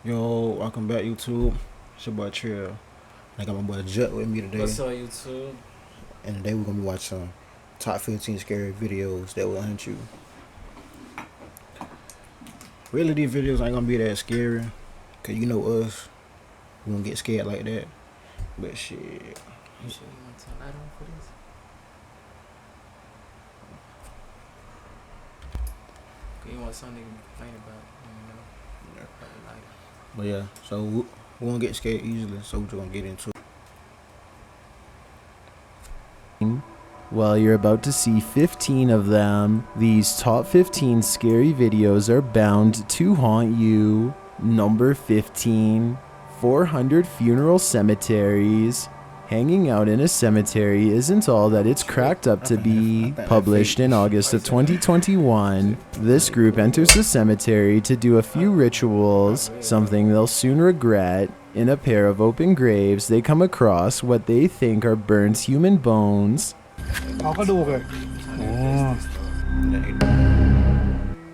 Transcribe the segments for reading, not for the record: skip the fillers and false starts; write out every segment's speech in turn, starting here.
Yo, welcome back, YouTube. It's your boy Trill. I got my boy Jet with me today. What's up, YouTube? And today we're gonna be watching top 15 scary videos that will hunt you. Really, these videos ain't gonna be that scary, cause you know us, we don't get scared like that. But shit. You sure you want to turn light on for this? Okay, you want something to complain about, you know? Like, But yeah, so we won't get scared easily, so we're just gonna get into it. Well, you're about to see 15 of them. These top 15 scary videos are bound to haunt you. Number 15, 400 funeral cemeteries. Hanging out in a cemetery isn't all that it's cracked up to be. Published in August of 2021, this group enters the cemetery to do a few rituals, something they'll soon regret. In a pair of open graves, they come across what they think are burnt human bones.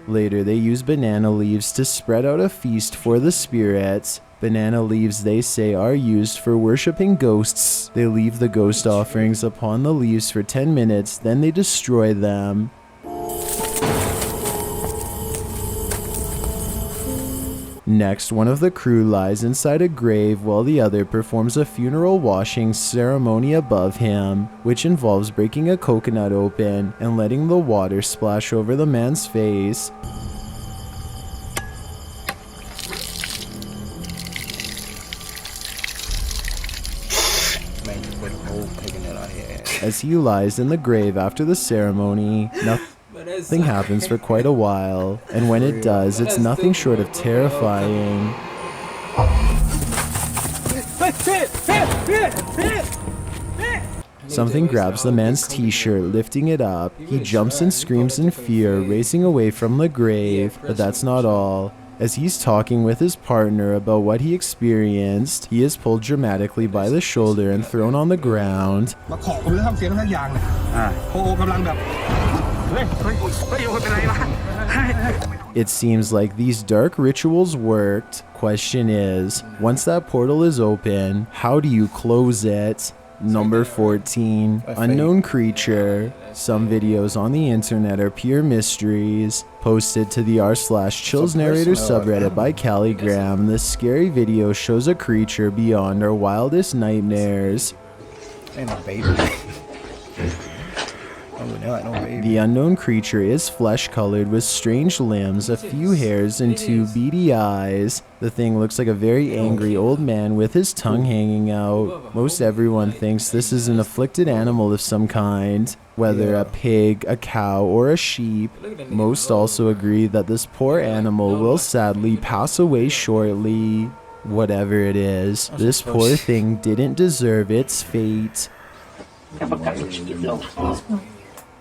Later, they use banana leaves to spread out a feast for the spirits. Banana leaves, they say, are used for worshipping ghosts. They leave the ghost offerings upon the leaves for 10 minutes, then they destroy them. Next, one of the crew lies inside a grave while the other performs a funeral washing ceremony above him, which involves breaking a coconut open and letting the water splash over the man's face. Man, just put a whole coconut out here. As he lies in the grave after the ceremony, nothing happens for quite a while, and when it does, it's nothing short of terrifying. Something grabs the man's t-shirt, lifting it up. He jumps and screams in fear, racing away from the grave, but that's not all. As he's talking with his partner about what he experienced, he is pulled dramatically by the shoulder and thrown on the ground. It seems like these dark rituals worked. Question is, once that portal is open, how do you close it? Number 14, unknown creature. Some videos on the internet are pure mysteries. Posted to the r/chills narrator subreddit by Calligram, this scary video shows a creature beyond our wildest nightmares. Ain't no baby. The unknown creature is flesh-colored with strange limbs, a few hairs, and two beady eyes. The thing looks like a very angry old man with his tongue hanging out. Most everyone thinks this is an afflicted animal of some kind, whether a pig, a cow, or a sheep. Most also agree that this poor animal will sadly pass away shortly. Whatever it is, this poor thing didn't deserve its fate.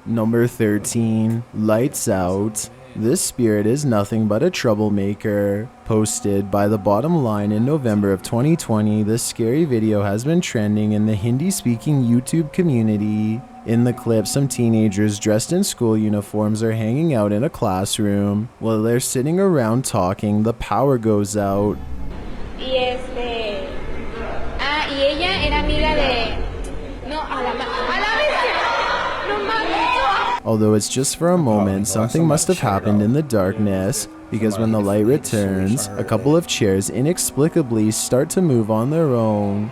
Number 13, Lights Out. This spirit is nothing but a troublemaker. Posted by The Bottom Line in November of 2020, this scary video has been trending in the Hindi-speaking YouTube community. In the clip, some teenagers dressed in school uniforms are hanging out in a classroom. While they're sitting around talking, the power goes out. Y ella era amiga de... No, a la vez. No mames. Although it's just for a moment, something must have happened in the darkness, because when the light returns, a couple of chairs inexplicably start to move on their own.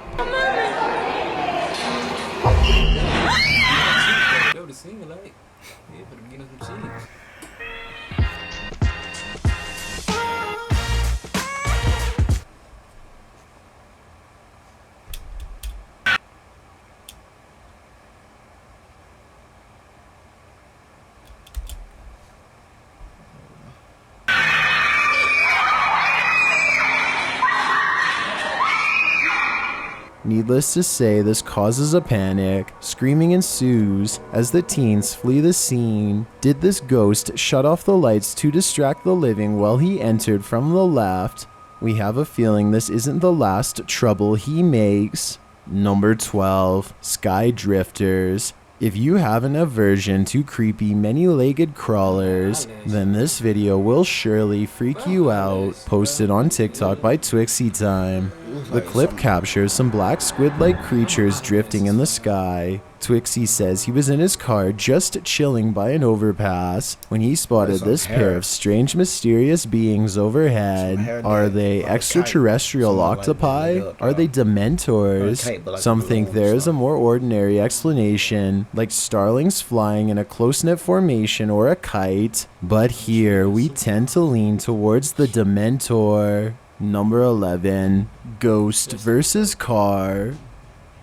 Needless to say, this causes a panic. Screaming ensues as the teens flee the scene. Did this ghost shut off the lights to distract the living while he entered from the left? We have a feeling this isn't the last trouble he makes. Number 12, Sky Drifters. If you have an aversion to creepy many-legged crawlers, then this video will surely freak you out. Posted on TikTok by trilllzking. The clip captures some black squid-like creatures drifting in the sky. trilllzking says he was in his car just chilling by an overpass when he spotted this pair of strange mysterious beings overhead. Are they extraterrestrial octopi? Are they dementors? Some think there is a more ordinary explanation, like starlings flying in a close-knit formation or a kite, but here we tend to lean towards the dementor. Number 11. Ghost versus car.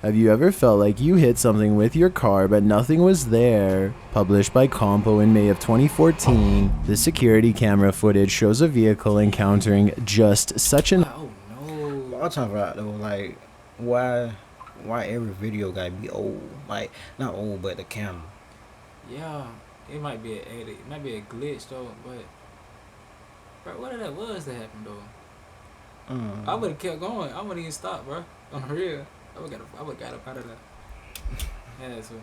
Have you ever felt like you hit something with your car but nothing was there? Published by Compo in May of 2014, the security camera footage shows a vehicle encountering just such an... Oh no. I'm talking about though, like, why every video gotta be old? Like, not old, but the camera. Yeah, it might be a glitch though, but bro, what if that was to happen though? I would have kept going. I wouldn't even stop, bro. On the real, I would got up out of there. Yeah, that's what.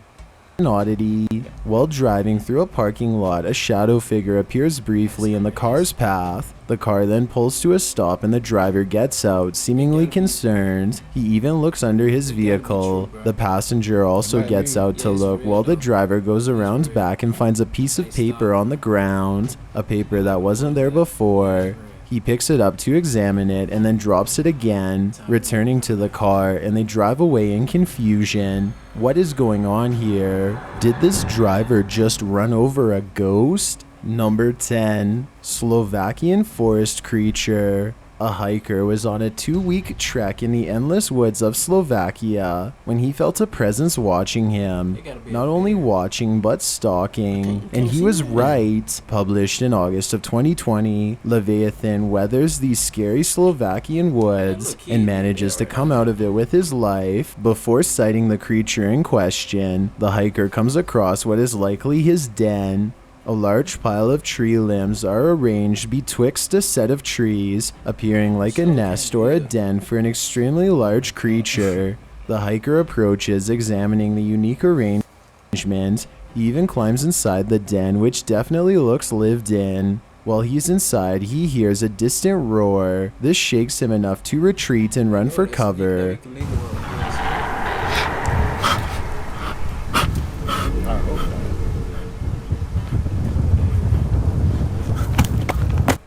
An oddity. While driving through a parking lot, a shadow figure appears briefly in the car's path. The car then pulls to a stop and the driver gets out, seemingly concerned. He even looks under his vehicle. The passenger also gets out to look while the driver goes around back and finds a piece of paper on the ground, a paper that wasn't there before. He picks it up to examine it and then drops it again, returning to the car, and they drive away in confusion. What is going on here? Did this driver just run over a ghost? Number 10. Slovakian forest creature. A hiker was on a 2-week trek in the endless woods of Slovakia when he felt a presence watching him. Not only watching, but stalking. And he was right. Published in August of 2020, Leviathan weathers these scary Slovakian woods and manages to come out of it with his life. Before sighting the creature in question, the hiker comes across what is likely his den. A large pile of tree limbs are arranged betwixt a set of trees, appearing like a nest or a den for an extremely large creature. The hiker approaches, examining the unique arrangement. He even climbs inside the den, which definitely looks lived in. While he's inside, he hears a distant roar. This shakes him enough to retreat and run for cover.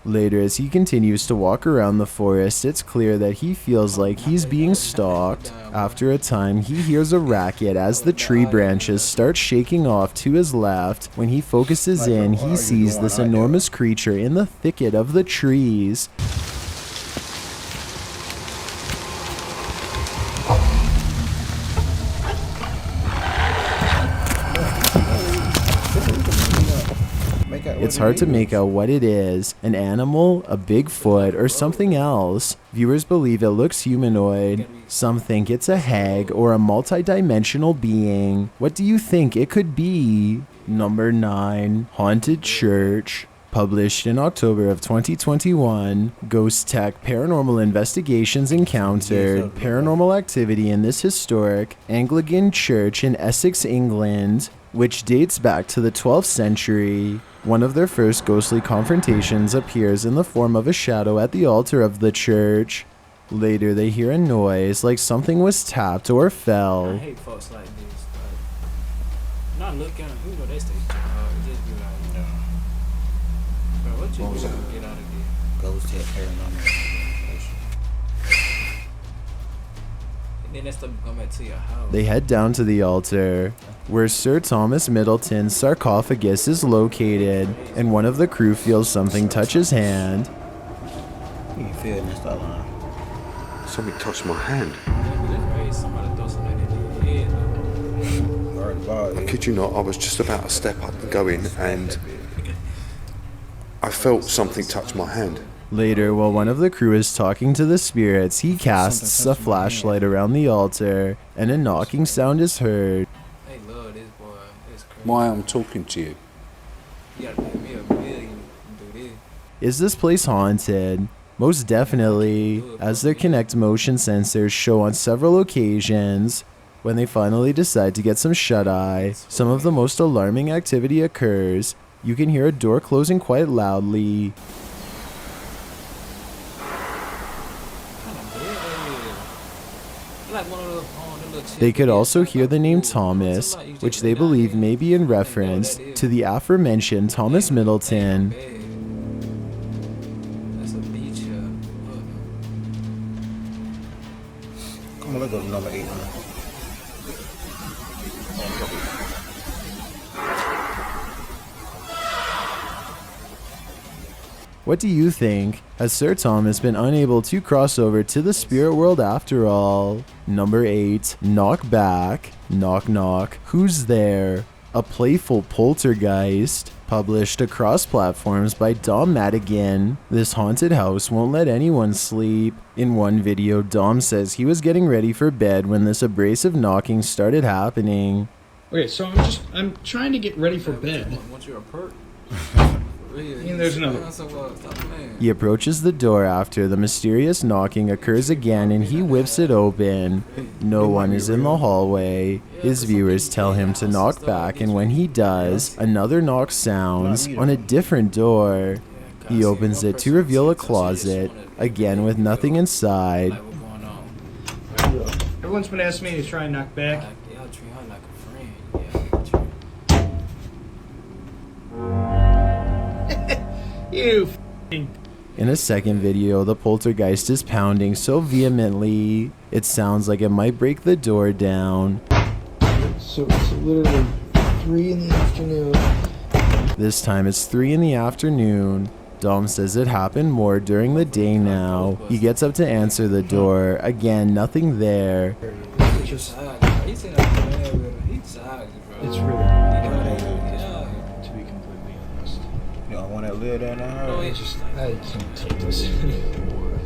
Later, as he continues to walk around the forest, it's clear that he feels like he's being stalked. After a time, he hears a racket as the tree branches start shaking off to his left. When he focuses in, he sees this enormous creature in the thicket of the trees. It's hard to make out what it is, an animal, a Bigfoot, or something else. Viewers believe it looks humanoid. Some think it's a hag or a multi-dimensional being. What do you think it could be? Number 9. Haunted Church. Published in October of 2021, Ghost Tech Paranormal Investigations encountered paranormal activity in this historic Anglican church in Essex, England, which dates back to the 12th century. One of their first ghostly confrontations appears in the form of a shadow at the altar of the church. Later, they hear a noise like something was tapped or I fell. hate folks like this. Like, not looking, you know, they stay just be like, no. Bro, what you doing? Get out of here. Ghost Tech Paranormal. And then that stuff come back to your house. They head down to the altar, where Sir Thomas Middleton's sarcophagus is located, and one of the crew feels something touch his hand. You can feel it in this line. Something touched my hand. Somebody throw something in their head. I kid you not, I was just about to step up and go in, and I felt something touch my hand. Later, while one of the crew is talking to the spirits, he casts a flashlight around the altar, and a knocking sound is heard. They love this boy. It's crazy. Why I'm talking to you? You gotta pay me $1 million to do this. Is this place haunted? Most definitely, as their Kinect motion sensors show on several occasions. When they finally decide to get some shut-eye, some of the most alarming activity occurs. You can hear a door closing quite loudly. They could also hear the name Thomas, which they believe may be in reference to the aforementioned Thomas Middleton. That's a beach here. Come on, let's go to number 8. What do you think? Has Sir Thomas been unable to cross over to the spirit world after all? Number 8. Knock back. Knock knock. Who's there? A playful poltergeist. Published across platforms by Dom Madigan. This haunted house won't let anyone sleep. In one video, Dom says he was getting ready for bed when this abrasive knocking started happening. Okay, so I'm trying to get ready for bed. Once you're a perk. And there's another. He approaches the door after the mysterious knocking occurs again and he whips it open. No one is in the hallway. His viewers tell him to knock back, and when he does, another knock sounds on a different door. He opens it to reveal a closet, again with nothing inside. Everyone's been asking me to try and knock back. Y'all treat her like a friend. You In a second video, the poltergeist is pounding so vehemently, it sounds like it might break the door down. So it's literally 3 in the afternoon. This time it's 3 in the afternoon. Dom says it happened more during the day now. He gets up to answer the door. Again, nothing there. it's really to be completely honest. You don't want to live down there? I can't take this anymore.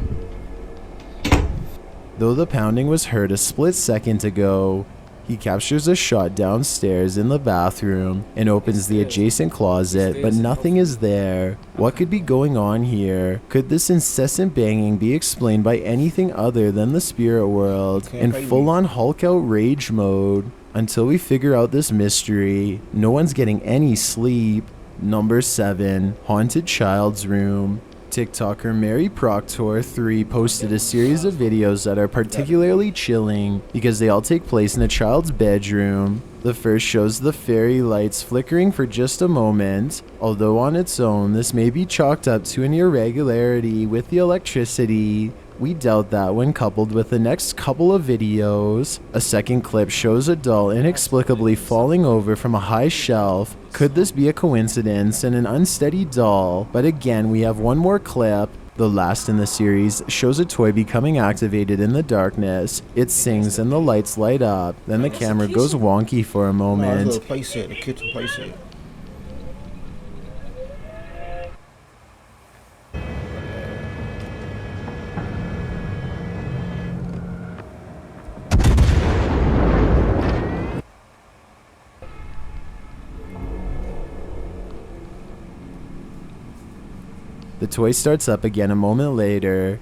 Though the pounding was heard a split second ago, he captures a shot downstairs in the bathroom and opens the adjacent closet, but nothing is there. What could be going on here? Could this incessant banging be explained by anything other than the spirit world in full-on Hulk out rage mode? Until we figure out this mystery, no one's getting any sleep. Number 7, Haunted Child's Room. TikToker Mary Proctor 3 posted a series of videos that are particularly chilling because they all take place in a child's bedroom. The first shows the fairy lights flickering for just a moment. Although on its own, this may be chalked up to an irregularity with the electricity. We doubt that when coupled with the next couple of videos. A second clip shows a doll inexplicably falling over from a high shelf. Could this be a coincidence and an unsteady doll? But again, we have one more clip. The last in the series shows a toy becoming activated in the darkness. It sings and the lights light up. Then the camera goes wonky for a moment. The playset, the kitchen playset. The toy starts up again a moment later.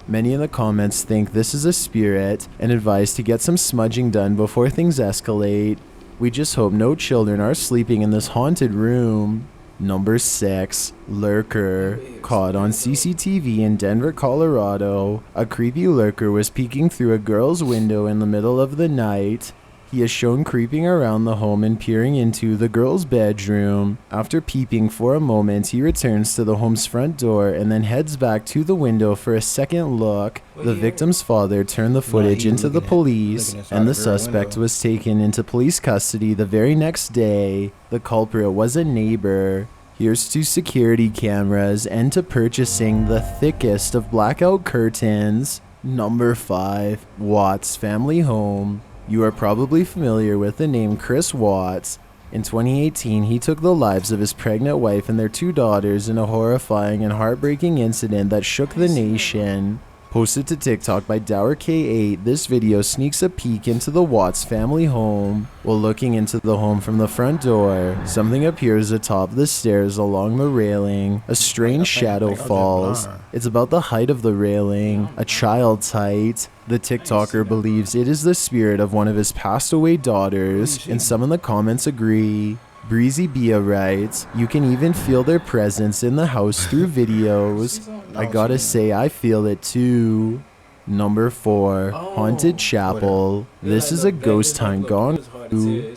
Many in the comments think this is a spirit and advise to get some smudging done before things escalate. We just hope no children are sleeping in this haunted room. Number 6, Lurker. Caught on CCTV in Denver, Colorado. A creepy lurker was peeking through a girl's window in the middle of the night. He is shown creeping around the home and peering into the girl's bedroom. After peeping for a moment, he returns to the home's front door and then heads back to the window for a second look. The victim's father turned the footage into the police, and the suspect was taken into police custody the very next day. The culprit was a neighbor. Here's to security cameras and to purchasing the thickest of blackout curtains. Number 5, Watts Family Home. You are probably familiar with the name Chris Watts. In 2018, he took the lives of his pregnant wife and their 2 daughters in a horrifying and heartbreaking incident that shook the nation. Posted to TikTok by DowerK8, this video sneaks a peek into the Watts family home. While looking into the home from the front door, something appears atop the stairs along the railing. A strange shadow falls. It's about the height of the railing, a child's height. The TikToker believes it is the spirit of one of his passed away daughters, and some in the comments agree. Breezy Bia writes, "You can even feel their presence in the house through videos. I gotta say, I feel it too." Number 4, Haunted Chapel. This is a ghost hunt gone through.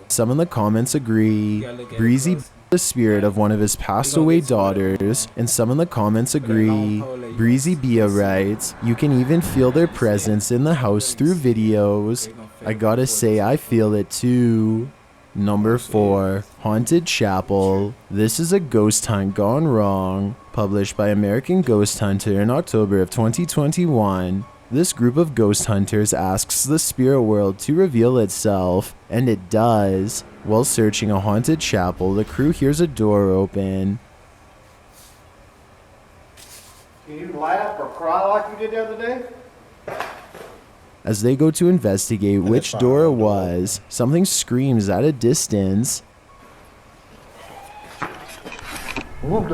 Some in the comments agree. Breezy the spirit of one of his passed away daughters, and some in the comments agree. Breezy Bia writes, "You can even feel their presence in the house through videos. I gotta say, I feel it too." Number 4, Haunted Chapel. This is a ghost hunt gone wrong. Published by American Ghost Hunter in October of 2021. This group of ghost hunters asks the spirit world to reveal itself, and it does. While searching a haunted chapel, the crew hears a door open. Can you laugh or cry like you did the other day? As they go to investigate which door it was, something screams at a distance. No.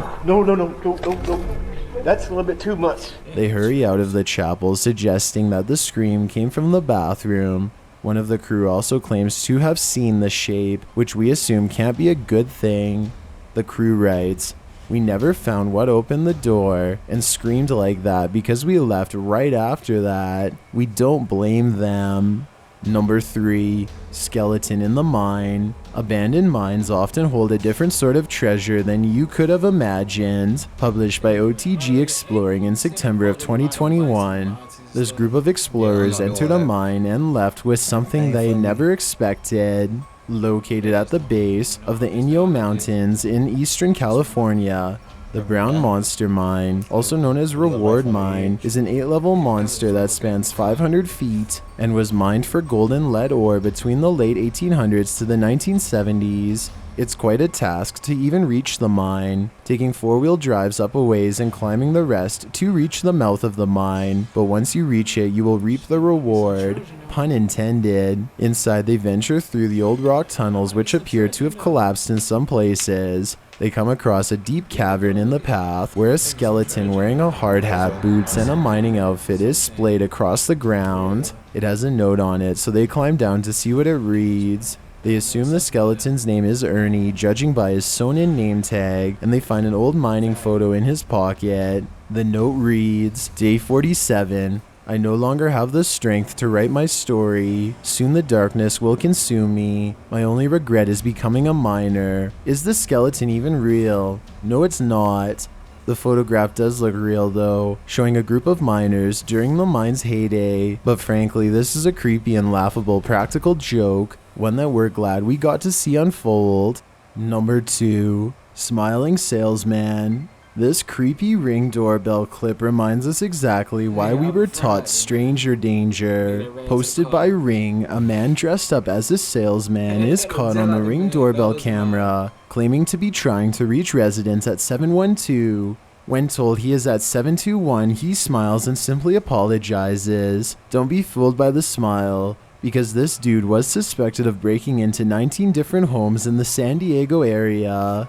That's a little bit too much. They hurry out of the chapel, suggesting that the scream came from the bathroom. One of the crew also claims to have seen the shape, which we assume can't be a good thing. The crew writes, "We never found what opened the door and screamed like that because we left right after that. We don't blame them." Number 3, Skeleton in the Mine. Abandoned mines often hold a different sort of treasure than you could have imagined. Published by OTG Exploring in September of 2021. This group of explorers entered a mine and left with something they never expected. Located at the base of the Inyo Mountains in eastern California, the Brown Monster Mine, also known as Reward Mine, is an 8-level monster that spans 500 feet and was mined for gold and lead ore between the late 1800s to the 1970s. It's quite a task to even reach the mine, taking 4-wheel drives up a ways and climbing the rest to reach the mouth of the mine, but once you reach it, you will reap the reward. Pun intended. Inside, they venture through the old rock tunnels, which appear to have collapsed in some places. They come across a deep cavern in the path, where a skeleton wearing a hard hat, boots, and a mining outfit is splayed across the ground. It has a note on it, so they climb down to see what it reads. They assume the skeleton's name is Ernie, judging by his sewn-in name tag, and they find an old mining photo in his pocket. The note reads, "Day 47. I no longer have the strength to write my story. Soon the darkness will consume me. My only regret is becoming a miner. Is the skeleton even real? No, it's not." The photograph does look real though, showing a group of miners during the mine's heyday, but frankly this is a creepy and laughable practical joke, one that we're glad we got to see unfold. Number 2, Smiling Salesman. This creepy Ring doorbell clip reminds us exactly why we were taught stranger danger. Posted by Ring, a man dressed up as a salesman is caught on the Ring doorbell camera, claiming to be trying to reach residents at 712. When told he is at 721, he smiles and simply apologizes. Don't be fooled by the smile, because this dude was suspected of breaking into 19 different homes in the San Diego area.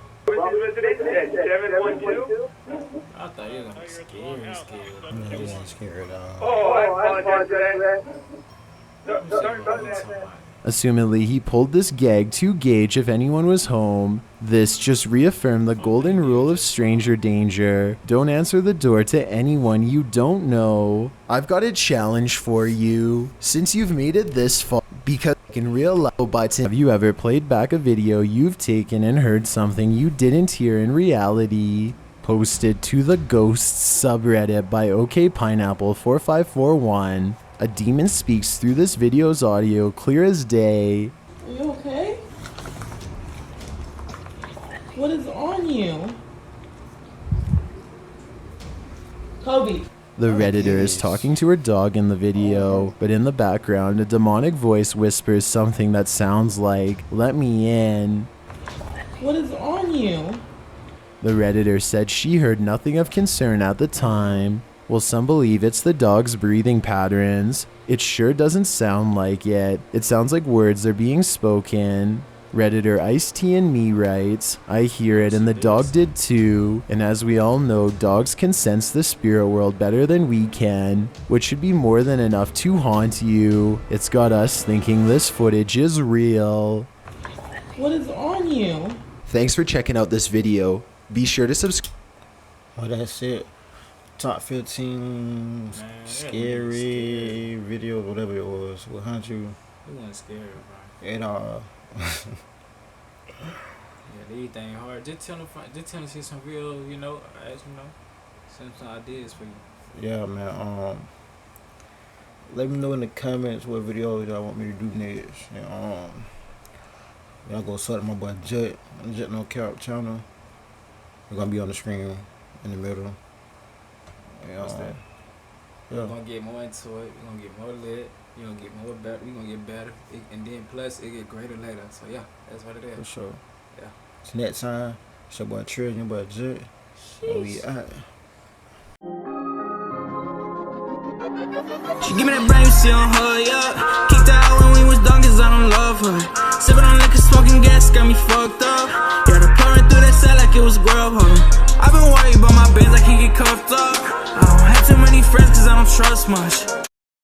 I thought you were gonna be scared. Yeah, he ain't scared at all. Oh, I apologize. Assumedly, he pulled this gag to gauge if anyone was home. This just reaffirmed the golden rule of stranger danger. Don't answer the door to anyone you don't know. I've got a challenge for you. Since you've made it this far, because in real life, have you ever played back a video you've taken and heard something you didn't hear in reality? Posted to the Ghosts subreddit by OKPineapple4541. A demon speaks through this video's audio clear as day. Are you okay? What is on you? Kobe. The Redditor is talking to her dog in the video, but in the background, a demonic voice whispers something that sounds like, "Let me in." What is on you? The Redditor said she heard nothing of concern at the time. Well, some believe it's the dog's breathing patterns. It sure doesn't sound like it. It sounds like words are being spoken. Redditor Ice Tea and Me writes, I hear it and the dog did too. And as we all know, dogs can sense the spirit world better than we can, which should be more than enough to haunt you. It's got us thinking this footage is real. What is on you? Thanks for checking out this video. Be sure to subscribe. Oh, that's it. Top 15 scary video, whatever it was. What hunt you? It wasn't scary, bro. At all. Yeah, anything hard. Just tell them to see some real, some ideas for you. Yeah, man. Let me know in the comments what videos y'all want me to do next. And y'all go sub to my boy Jet No Cap channel. We're gonna be on the screen in the middle. What's that? Yeah. We're gonna get more into it. We're gonna get more lit. You're gonna get more better. We're gonna get better. And then plus it get greater later. So yeah, that's what it is. For sure. Yeah. Till next time, it's your boy Trill, your boy Jet. And we out. She give me that brand new shit on her, yeah. Kicked out when we was done cause I don't love her. Sipping on liquor, smoking gas, got me fucked up. Yeah, the pouring through that set like it was grub, huh? I've been worried about my bands, I can't get cuffed up. I don't have too many friends cause I don't trust much.